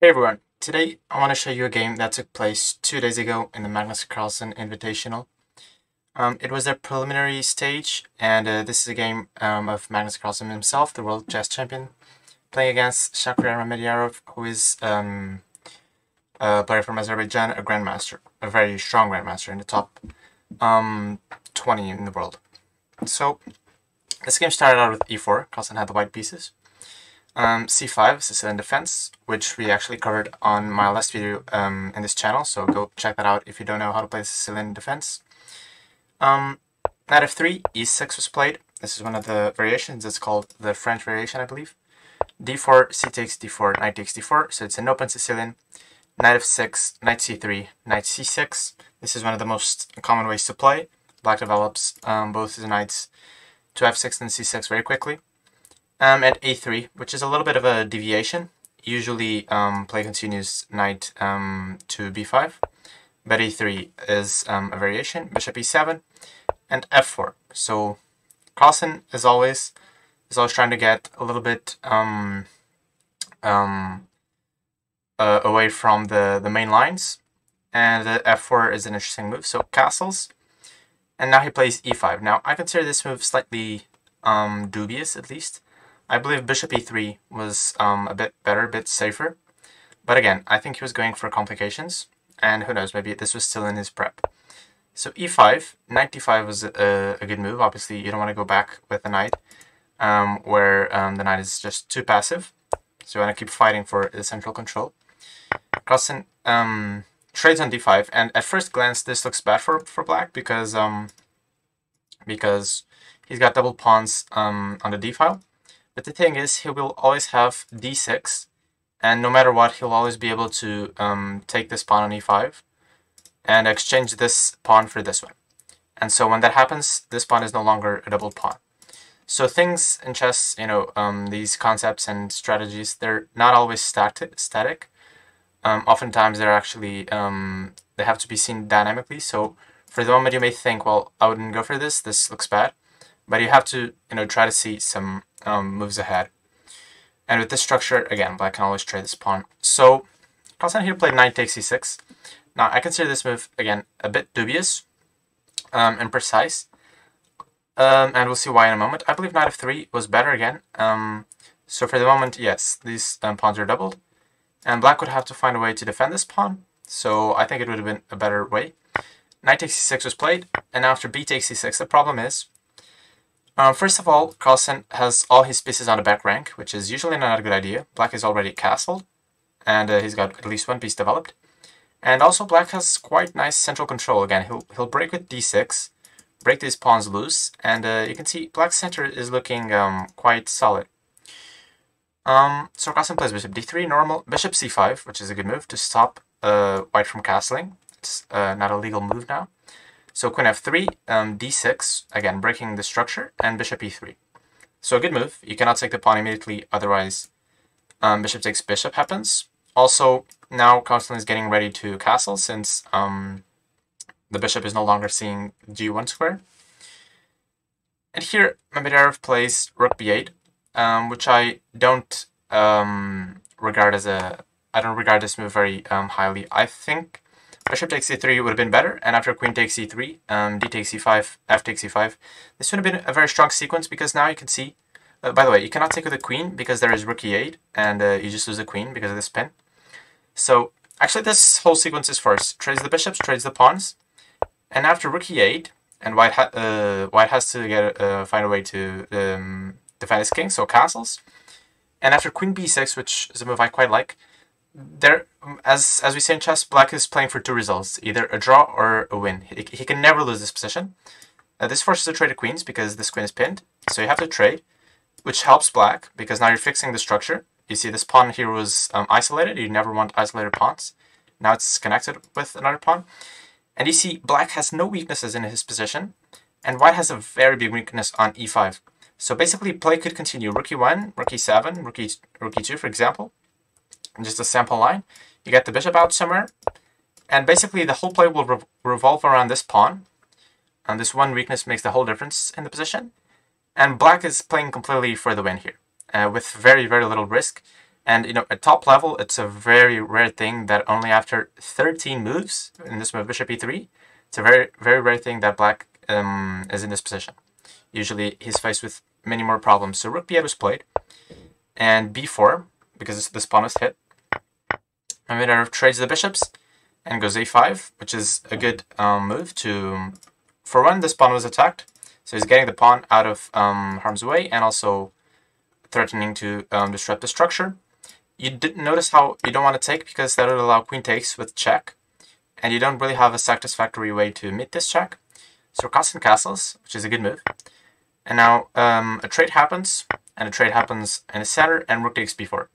Hey everyone, today I want to show you a game that took place 2 days ago in the Magnus Carlsen Invitational. It was their preliminary stage, and this is a game of Magnus Carlsen himself, the world chess champion, playing against Shakhriyar Mamedyarov, who is a player from Azerbaijan, a grandmaster, a very strong grandmaster in the top 20 in the world. So this game started out with e4. Carlsen had the white pieces. C5, Sicilian defense, which we actually covered on my last video in this channel, so go check that out if you don't know how to play Sicilian defense. Knight f3, e6 was played. This is one of the variations. It's called the French variation, I believe. d4, c takes d4, knight takes d4, so it's an open Sicilian. Knight f6, knight c3, knight c6. This is one of the most common ways to play. Black develops both his knights to f6 and c6 very quickly. At a3, which is a little bit of a deviation. Usually play continues knight to b5, but a3 is a variation. Bishop e7 and f4. So Carlsen is always trying to get a little bit away from the main lines, and the f4 is an interesting move. So castles, and now he plays e5. Now I consider this move slightly dubious, at least. I believe bishop e3 was a bit better, a bit safer. But again, I think he was going for complications. And who knows, maybe this was still in his prep. So e5, knight d5 was a good move. Obviously, you don't want to go back with the knight, where the knight is just too passive. So you want to keep fighting for the central control. Carlsen trades on d5. And at first glance, this looks bad for black because he's got double pawns on the d file. But the thing is, he will always have d6, and no matter what, he'll always be able to take this pawn on e5 and exchange this pawn for this one. And so when that happens, this pawn is no longer a double pawn. So things in chess, these concepts and strategies, they're not always static. Oftentimes they're actually, they have to be seen dynamically. So for the moment you may think, well, I wouldn't go for this, this looks bad. But you have to, try to see some moves ahead. And with this structure, again, black can always trade this pawn. So Carlsen here played knight takes e6. Now, I consider this move, again, a bit dubious and precise. And we'll see why in a moment. I believe knight f3 was better again. So for the moment, yes, these pawns are doubled. And black would have to find a way to defend this pawn. So I think it would have been a better way. Knight takes e6 was played. And after b takes e6, the problem is, first of all, Carlsen has all his pieces on the back rank, which is usually not a good idea. Black is already castled, and he's got at least one piece developed. And also black has quite nice central control. Again, he'll break with d6, break these pawns loose, and you can see black's center is looking quite solid. So Carlsen plays bishop d3, normal, bishop c5, which is a good move to stop white from castling. It's not a legal move now. So queen f3, d6, again breaking the structure, and bishop e3. So a good move. You cannot take the pawn immediately, otherwise bishop takes bishop happens. Also, now Carlsen is getting ready to castle, since the bishop is no longer seeing g1 square. And here Mamedyarov plays rook b8, which I don't regard as I don't regard this move very highly. I think bishop takes e3 would have been better, and after queen takes e3, d takes e5, f takes e5, this would have been a very strong sequence, because now you can see, by the way, you cannot take with the queen because there is rook e8, and you just lose the queen because of this pin. So actually this whole sequence is first, trades the bishops, trades the pawns, and after rook e8, and white has to find a way to defend his king, so castles, and after queen b6, which is a move I quite like, there, as we say in chess, black is playing for two results, either a draw or a win. He can never lose this position. This forces a trade of queens because this queen is pinned, so you have to trade, which helps black because now you're fixing the structure. You see this pawn here was isolated. You never want isolated pawns. Now it's connected with another pawn. And you see black has no weaknesses in his position, and white has a very big weakness on e5. So basically play could continue rook e1, rook e7, rook e2, for example. Just a sample line. You get the bishop out somewhere, and basically the whole play will revolve around this pawn, and this one weakness makes the whole difference in the position. And black is playing completely for the win here, with very, very little risk. And at top level, it's a very rare thing that only after 13 moves in this move, bishop e3, it's a very, very rare thing that black is in this position. Usually he's faced with many more problems. So rook b8 was played, and b4, because this pawn was hit. Mamedyarov trades the bishops and goes a5, which is a good move to... For one, this pawn was attacked, so he's getting the pawn out of harm's way and also threatening to disrupt the structure. You didn't notice how you don't want to take because that would allow queen takes with check, and you don't really have a satisfactory way to meet this check. So Carlsen castles, which is a good move. And now a trade happens, and a trade happens in the center, and rook takes b4.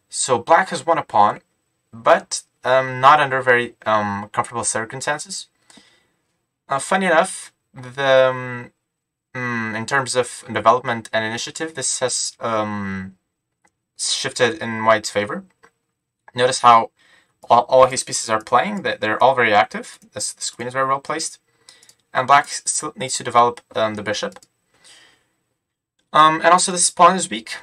So black has won a pawn, but not under very comfortable circumstances. Funny enough, in terms of development and initiative, this has shifted in white's favor. Notice how all his pieces are playing, that they're all very active. This queen is very well placed. And black still needs to develop the bishop. And also this pawn is weak.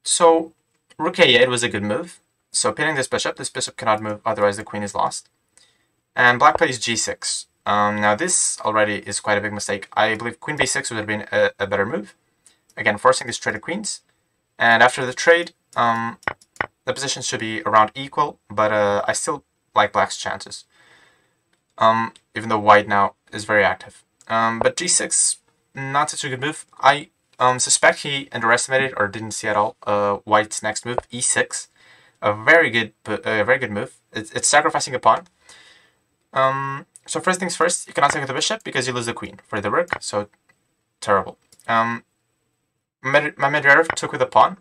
So rook a8 was a good move. So pinning this bishop cannot move, otherwise the queen is lost. And black plays g6. Now this already is quite a big mistake. I believe queen b6 would have been a better move. Again, forcing this trade of queens. And after the trade, the positions should be around equal, but I still like black's chances. Even though white now is very active. But g6, not such a good move. I suspect he underestimated or didn't see at all white's next move, e6. A very good move. It's sacrificing a pawn. So first things first, you cannot take the bishop because you lose the queen for the rook, so terrible. Mamedyarov took with the pawn.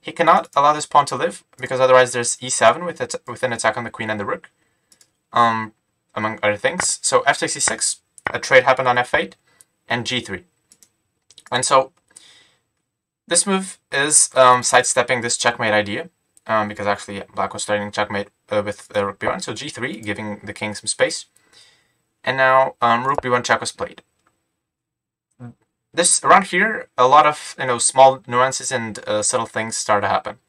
He cannot allow this pawn to live because otherwise there's e7 with an attack on the queen and the rook, among other things. So f takes e6, a trade happened on f8, and g3. And so this move is sidestepping this checkmate idea. Because actually black was starting checkmate with rook b1, so g3, giving the king some space. And now rook b1 check was played. This around here, a lot of small nuances and subtle things start to happen.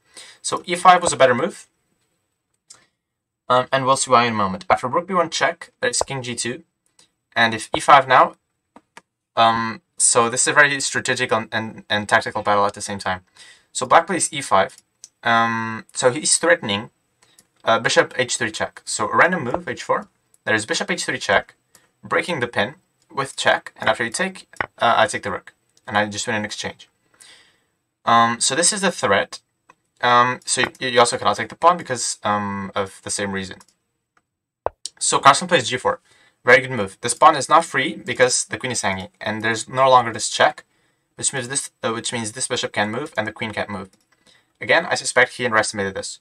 So e5 was a better move, and we'll see why in a moment. After rook b1 check, there's king g2, and if e5 now, so this is a very strategic and tactical battle at the same time. So black plays e5. So he's threatening bishop h3 check. So a random move, h4. There is bishop h3 check, breaking the pin with check, and after you take, I take the rook, and I just win in exchange. So this is the threat. So you also cannot take the pawn because of the same reason. So Carlsen plays g4. Very good move. This pawn is not free because the queen is hanging, and there's no longer this check, which means this bishop can move and the queen can't move. Again, I suspect he underestimated this.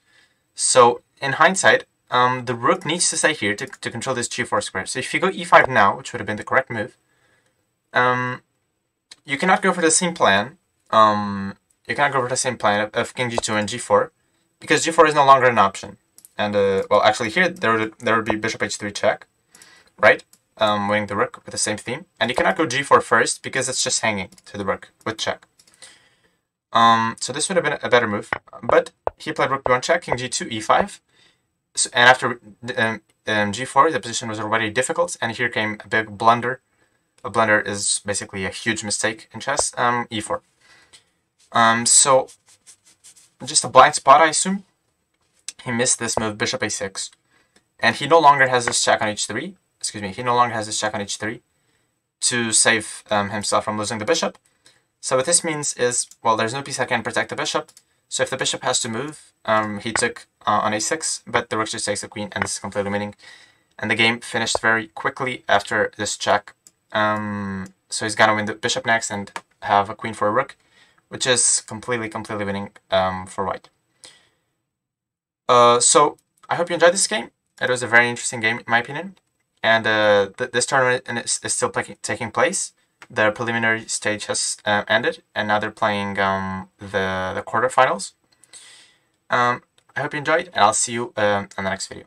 So, in hindsight, the rook needs to stay here to control this g4 square. So if you go e5 now, which would have been the correct move, you cannot go for the same plan. You cannot go for the same plan of king g2 and g4, because g4 is no longer an option. And, well, actually here, there would be bishop h3 check, right? Winning the rook with the same theme. And you cannot go g4 first, because it's just hanging to the rook with check. So this would have been a better move, but he played rook b1 check, king g2, e5, so, and after g4, the position was already difficult, and here came a big blunder. A blunder is basically a huge mistake in chess, e4. So, just a blind spot, I assume. He missed this move, bishop a6, and he no longer has this check on h3, he no longer has this check on h3 to save himself from losing the bishop. So what this means is, well, there's no piece that can protect the bishop. So if the bishop has to move, he took on a6, but the rook just takes the queen, and this is completely winning. And the game finished very quickly after this check. So he's gonna win the bishop next and have a queen for a rook, which is completely winning for white. So I hope you enjoyed this game. It was a very interesting game, in my opinion. And this tournament is still taking place. The preliminary stage has ended, and now they're playing the quarterfinals. I hope you enjoyed, and I'll see you in the next video.